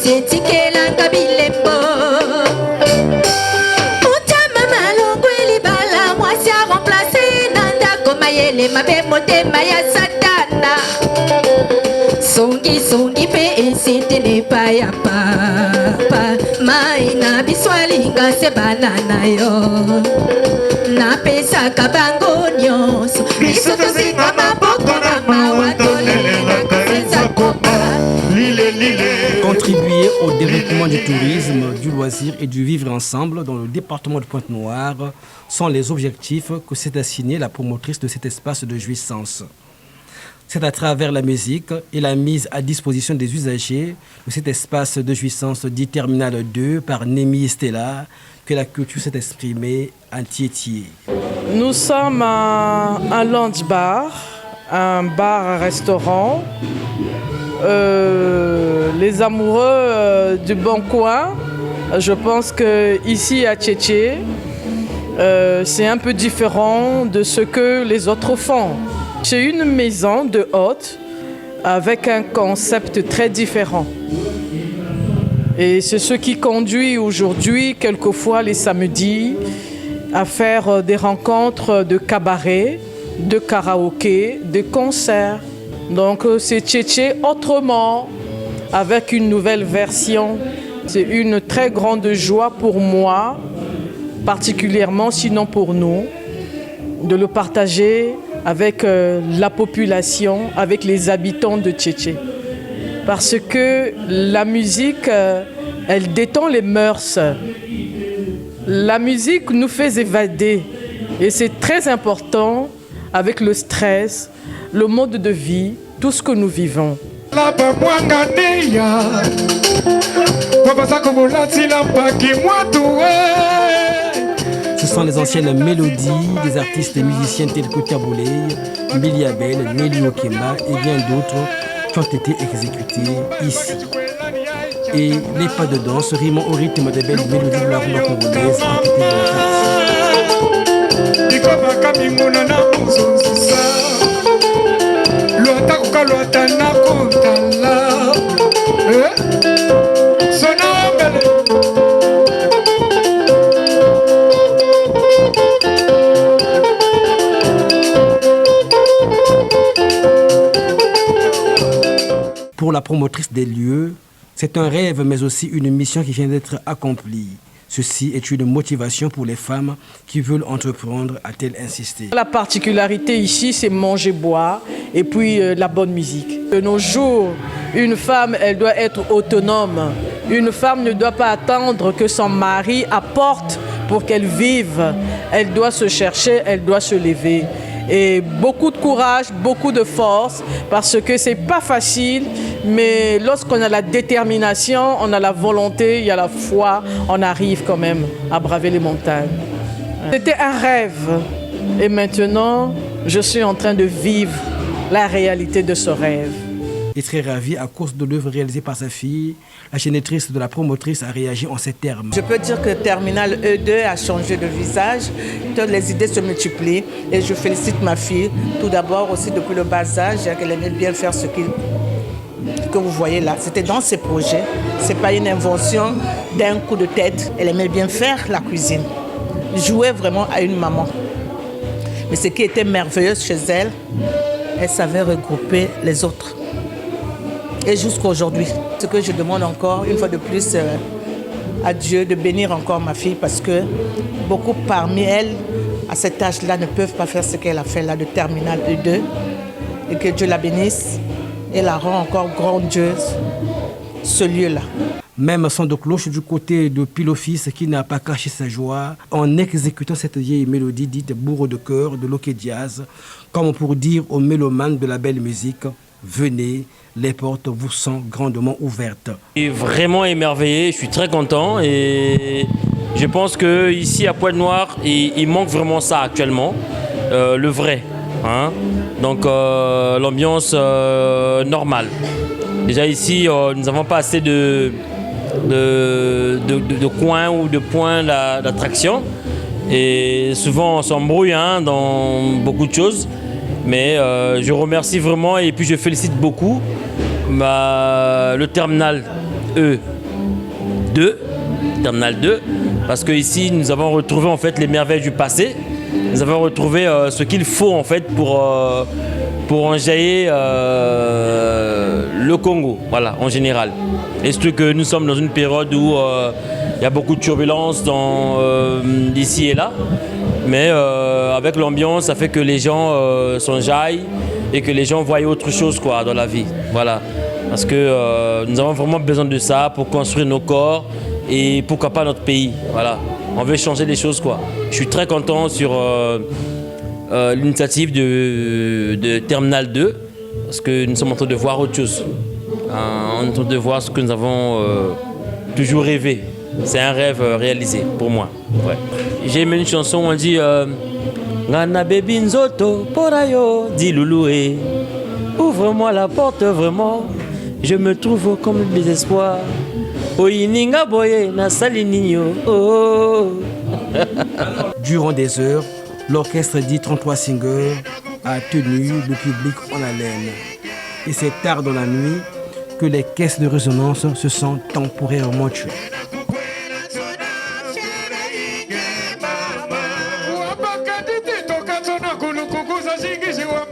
setikelanga bilembo mutama malongo elibala mwasi a remplace na ndako mayele mabe motema ya satana songi pe esite ne pa ya papa mai na biswalinga se banana yo na pesa kabango nyonso biso tozinga maboko na mawa tolelela kasa kopa Contribuer au développement du tourisme, du loisir et du vivre ensemble dans le département de Pointe-Noire sont les objectifs que s'est assigné la promotrice de cet espace de jouissance. C'est à travers la musique et la mise à disposition des usagers de cet espace de jouissance dit Terminal 2 par Némi Stella que la culture s'est exprimée en Tiétié. Nous sommes un lunch bar, un bar-restaurant. Les amoureux du bon coin, je pense qu'ici à Tchétché, c'est un peu différent de ce que les autres font. C'est une maison de hôtes avec un concept très différent. Et c'est ce qui conduit aujourd'hui, quelquefois les samedis, à faire des rencontres de cabaret, de karaoké, de concerts. Donc c'est Tchétché autrement, avec une nouvelle version. C'est une très grande joie pour moi, particulièrement, sinon pour nous, de le partager avec la population, avec les habitants de Tchétché. Parce que la musique, elle détend les mœurs. La musique nous fait évader et c'est très important avec le stress, le mode de vie, tout ce que nous vivons. Ce sont les anciennes mélodies des artistes et musiciens tels que Kaboulé, Billy Abel, Nelly Okemba et bien d'autres qui ont été exécutés ici. Et les pas de danse rimant au rythme des belles mélodies de la rumba congolaise ont été Pour la promotrice des lieux, c'est un rêve mais aussi une mission qui vient d'être accomplie. Ceci est une motivation pour les femmes qui veulent entreprendre, a-t-elle insisté. La particularité ici, c'est manger, boire et puis la bonne musique. De nos jours, une femme, elle doit être autonome. Une femme ne doit pas attendre que son mari apporte pour qu'elle vive. Elle doit se chercher, elle doit se lever. Et beaucoup de courage, beaucoup de force, parce que c'est pas facile, mais lorsqu'on a la détermination, on a la volonté, il y a la foi, on arrive quand même à braver les montagnes. C'était un rêve, et maintenant, je suis en train de vivre la réalité de ce rêve. Et très ravie à cause de l'œuvre réalisée par sa fille, la génitrice de la promotrice a réagi en ces termes. Je peux dire que Terminal E2 a changé de visage, toutes les idées se multiplient et je félicite ma fille, tout d'abord aussi depuis le bas âge, qu'elle aimait bien faire ce que vous voyez là. C'était dans ses projets, ce n'est pas une invention d'un coup de tête. Elle aimait bien faire la cuisine, jouer vraiment à une maman. Mais ce qui était merveilleux chez elle, elle savait regrouper les autres. Et jusqu'à aujourd'hui, ce que je demande encore, une fois de plus, à Dieu de bénir encore ma fille parce que beaucoup parmi elles, à cet âge-là, ne peuvent pas faire ce qu'elle a fait là de Terminal E2. Et que Dieu la bénisse et la rend encore grandiose, ce lieu-là. Même son de cloche du côté de Pilofis qui n'a pas caché sa joie en exécutant cette vieille mélodie dite bourreau de cœur de Loké Diaz, comme pour dire aux mélomanes de la belle musique, venez, les portes vous sont grandement ouvertes. Je suis vraiment émerveillé, je suis très content et je pense qu'ici à Pointe-Noire, il manque vraiment ça actuellement, le vrai. Hein? Donc l'ambiance normale. Déjà ici, nous n'avons pas assez de coins ou de points d'attraction et souvent on s'embrouille dans beaucoup de choses. Mais je remercie vraiment et puis je félicite beaucoup le Terminal E Terminal 2, parce que ici nous avons retrouvé en fait les merveilles du passé. Nous avons retrouvé ce qu'il faut en fait pour enjailler le Congo, voilà, en général. Et surtout que nous sommes dans une période où il y a beaucoup de turbulences d'ici et là, mais avec l'ambiance, ça fait que les gens s'enjaillent et que les gens voient autre chose quoi, dans la vie. Voilà. Parce que nous avons vraiment besoin de ça pour construire nos corps et pourquoi pas notre pays. Voilà. On veut changer les choses quoi. Je suis très content sur l'initiative de Terminal 2 parce que nous sommes en train de voir autre chose. On est en train de voir ce que nous avons toujours rêvé. C'est un rêve réalisé pour moi. Ouais. J'ai aimé une chanson où on dit Ngana baby nzoto porayo dit Louloué. Ouvre-moi la porte vraiment. Je me trouve comme le désespoir. Oyininga boye na salinigno. Oh. Durant des heures, l'orchestre dit 33 singers a tenu le public en haleine. Et c'est tard dans la nuit que les caisses de résonance se sont temporairement tuées. Kulukukuza zingi ziwa